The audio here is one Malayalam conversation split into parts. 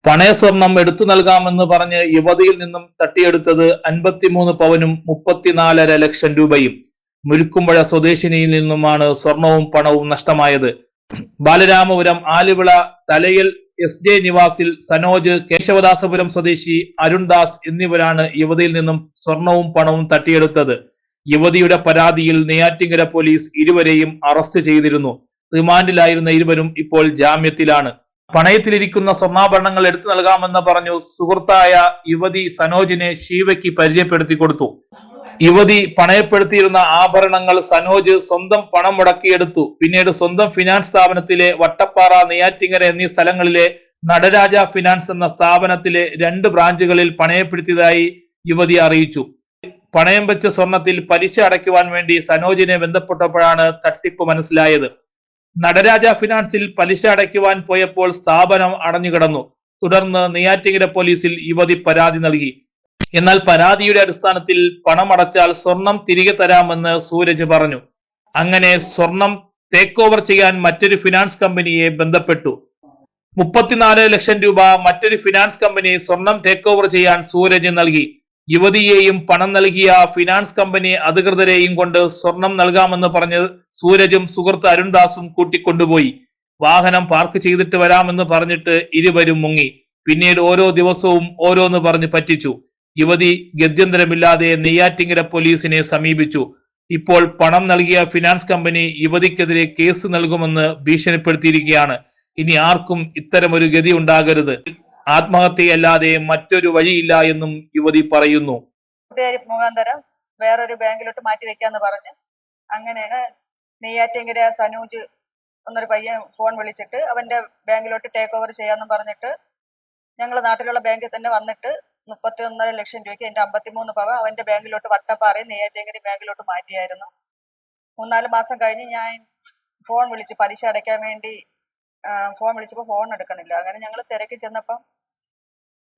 പണയസ്വർണം എടുത്തു നൽകാമെന്ന് പറഞ്ഞ് യുവതിയിൽ നിന്നും തട്ടിയെടുത്തത് 53 പവനും 34.5 ലക്ഷം രൂപയും. മുരുക്കുമ്പുഴ സ്വദേശിനിയിൽ നിന്നുമാണ് സ്വർണവും പണവും നഷ്ടമായത്. ബാലരാമപുരം ആലുവിള തലയിൽ SJ നിവാസിൽ സനോജ്, കേശവദാസപുരം സ്വദേശി അരുൺദാസ് എന്നിവരാണ് യുവതിയിൽ നിന്നും സ്വർണവും പണവും തട്ടിയെടുത്തത്. യുവതിയുടെ പരാതിയിൽ നെയ്യാറ്റിൻകര പോലീസ് ഇരുവരെയും അറസ്റ്റ് ചെയ്തിരുന്നു. റിമാൻഡിലായിരുന്ന ഇരുവരും ഇപ്പോൾ ജാമ്യത്തിലാണ്. പണയത്തിലിരിക്കുന്ന സ്വർണ്ണാഭരണങ്ങൾ എടുത്തു നൽകാമെന്ന് പറഞ്ഞു സുഹൃത്തായ യുവതി സനോജിനെ ഷീവയ്ക്ക് പരിചയപ്പെടുത്തി കൊടുത്തു. യുവതി പണയപ്പെടുത്തിയിരുന്ന ആഭരണങ്ങൾ സനോജ് സ്വന്തം പണം മുടക്കിയെടുത്തു. പിന്നീട് സ്വന്തം ഫിനാൻസ് സ്ഥാപനത്തിലെ വട്ടപ്പാറ, നെയ്യാറ്റിൻകര എന്നീ സ്ഥലങ്ങളിലെ നടരാജ ഫിനാൻസ് എന്ന സ്ഥാപനത്തിലെ 2 ബ്രാഞ്ചുകളിൽ പണയപ്പെടുത്തിയതായി യുവതി അറിയിച്ചു. പണയം വെച്ച സ്വർണത്തിൽ പലിശ അടയ്ക്കുവാൻ വേണ്ടി സനോജിനെ ബന്ധപ്പെട്ടപ്പോഴാണ് തട്ടിപ്പ് മനസ്സിലായത്. നടരാജ ഫിനാൻസിൽ പലിശ അടയ്ക്കുവാൻ പോയപ്പോൾ സ്ഥാപനം അടഞ്ഞുകിടന്നു. തുടർന്ന് നെയ്യാറ്റിൻകര പോലീസിൽ യുവതി പരാതി നൽകി. എന്നാൽ പരാതിയുടെ അടിസ്ഥാനത്തിൽ പണമടച്ചാൽ സ്വർണം തിരികെ തരാമെന്ന് സൂരജ് പറഞ്ഞു. അങ്ങനെ സ്വർണം ടേക്ക് ഓവർ ചെയ്യാൻ മറ്റൊരു ഫിനാൻസ് കമ്പനിയെ ബന്ധപ്പെട്ടു. 34 ലക്ഷം രൂപ മറ്റൊരു ഫിനാൻസ് കമ്പനി സ്വർണം ടേക്ക് ഓവർ ചെയ്യാൻ സൂരജ് നൽകി. യുവതിയെയും പണം നൽകിയ ഫിനാൻസ് കമ്പനി അധികൃതരെയും കൊണ്ട് സ്വർണം നൽകാമെന്ന് പറഞ്ഞ് സൂരജും സുഹൃത്ത് അരുൺദാസും കൂട്ടിക്കൊണ്ടുപോയി. വാഹനം പാർക്ക് ചെയ്തിട്ട് വരാമെന്ന് പറഞ്ഞിട്ട് ഇരുവരും മുങ്ങി. പിന്നീട് ഓരോ ദിവസവും ഓരോന്ന് പറഞ്ഞ് പറ്റിച്ചു. യുവതി ഗത്യന്തരമില്ലാതെ നെയ്യാറ്റിൻകര പോലീസിനെ സമീപിച്ചു. ഇപ്പോൾ പണം നൽകിയ ഫിനാൻസ് കമ്പനി യുവതിക്കെതിരെ കേസ് നൽകുമെന്ന് ഭീഷണിപ്പെടുത്തിയിരിക്കുകയാണ്. ഇനി ആർക്കും ഇത്തരമൊരു ഗതി ഉണ്ടാകരുത്. ആത്മഹത്യയല്ലാതെ മറ്റൊരു വഴിയില്ല എന്നും യുവതി പറയുന്നു. മുഖാന്തരം വേറൊരു ബാങ്കിലോട്ട് മാറ്റി വെക്കാന്ന് പറഞ്ഞു. അങ്ങനെയാണ് നെയ്യാറ്റിൻകര സനൂജ് എന്നൊരു പയ്യൻ ഫോൺ വിളിച്ചിട്ട് അവന്റെ ബാങ്കിലോട്ട് ടേക്ക് ഓവർ ചെയ്യാന്ന് പറഞ്ഞിട്ട് ഞങ്ങൾ നാട്ടിലുള്ള ബാങ്കിൽ തന്നെ വന്നിട്ട് 31.5 ലക്ഷം രൂപയ്ക്ക് എന്റെ 53 പവ അവന്റെ ബാങ്കിലോട്ട് വട്ടപ്പാറ നെയ്യാറ്റിൻകര ബാങ്കിലോട്ട് മാറ്റിയായിരുന്നു. 3-4 മാസം കഴിഞ്ഞ് ഞാൻ ഫോൺ വിളിച്ച് പലിശ അടയ്ക്കാൻ വേണ്ടി ഫോൺ വിളിച്ചപ്പോൾ ഫോൺ എടുക്കണില്ല. അങ്ങനെ ഞങ്ങൾ തിരക്കി ചെന്നപ്പം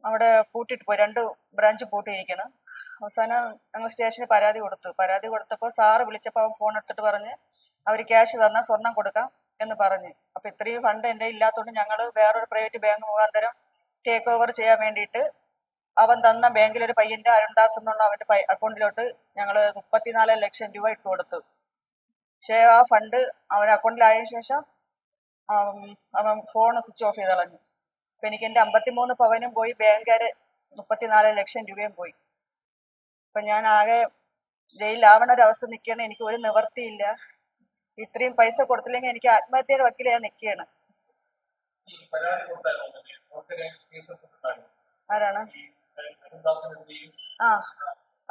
അവിടെ പൂട്ടിട്ട് പോയി, 2 ബ്രാഞ്ച് പൂട്ടിയിരിക്കണം. അവസാനം ഞങ്ങൾ സ്റ്റേഷനിൽ പരാതി കൊടുത്തപ്പോൾ സാറ് വിളിച്ചപ്പോൾ അവൻ ഫോൺ എടുത്തിട്ട് പറഞ്ഞ് അവർ ക്യാഷ് തന്നാൽ സ്വർണം കൊടുക്കാം എന്ന് പറഞ്ഞ്. അപ്പം ഇത്രയും ഫണ്ട് എൻ്റെ ഇല്ലാത്തതുകൊണ്ട് ഞങ്ങൾ വേറൊരു പ്രൈവറ്റ് ബാങ്ക് മുഖാന്തരം ടേക്ക് ഓവർ ചെയ്യാൻ വേണ്ടിയിട്ട് അവൻ തന്ന ബാങ്കിലൊരു പയ്യൻ്റെ അരുൺദാസ് എന്നുള്ള അവൻ്റെ അക്കൗണ്ടിലോട്ട് ഞങ്ങൾ 34 ലക്ഷം രൂപ ഇട്ട് കൊടുത്തു. പക്ഷേ ആ ഫണ്ട് അവൻ അക്കൗണ്ടിലായതിനു ശേഷം അവൻ ഫോൺ സ്വിച്ച് ഓഫ് ചെയ്ത് കളഞ്ഞു. അപ്പം എനിക്ക് എൻ്റെ 53 പവനും പോയി, ബാങ്കുകാർ 34 ലക്ഷം രൂപയും പോയി. അപ്പം ഞാൻ ആകെ ജയിലിലാവണ ഒരവസ്ഥ നിൽക്കുകയാണ്. എനിക്ക് ഒരു നിവർത്തിയില്ല. ഇത്രയും പൈസ കൊടുത്തില്ലെങ്കിൽ എനിക്ക് ആത്മഹത്യയുടെ വക്കിൽ ഞാൻ നിൽക്കുകയാണ്. ആരാണ്?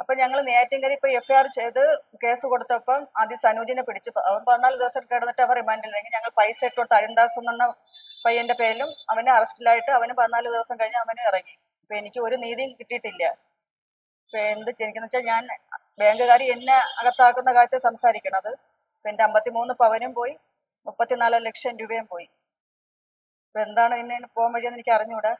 അപ്പൊ ഞങ്ങൾ നെയ്യാറ്റിൻകര ഇപ്പൊ FIR ചെയ്ത് കേസ് കൊടുത്തപ്പം ആദ്യം സനൂജിനെ പിടിച്ചു. അവൻ 14 ദിവസം കിടന്നിട്ട് അവർ റിമാൻഡില്ലെങ്കിൽ ഞങ്ങൾ പൈസ ഇട്ട് കൊടുത്ത് അരുൺദാസ് എന്ന പയ്യന്റെ പേരിലും അവനെ അറസ്റ്റിലായിട്ട് അവന് 14 ദിവസം കഴിഞ്ഞ് അവന് ഇറങ്ങി. ഇപ്പൊ എനിക്ക് ഒരു നീതിയും കിട്ടിയിട്ടില്ല. ഇപ്പൊ എന്ത് ചെയ്യുന്ന വെച്ചാൽ ഞാൻ ബാങ്കുകാരി എന്നെ അകത്താക്കുന്ന കാര്യത്തെ സംസാരിക്കണത്. ഇപ്പൊ എന്റെ 53 പവനും പോയി, 34 ലക്ഷം രൂപയും പോയി. ഇപ്പൊ എന്താണ് ഇന്നെ പോകാൻ വഴിയെന്ന് എനിക്ക് അറിഞ്ഞുകൂടാ.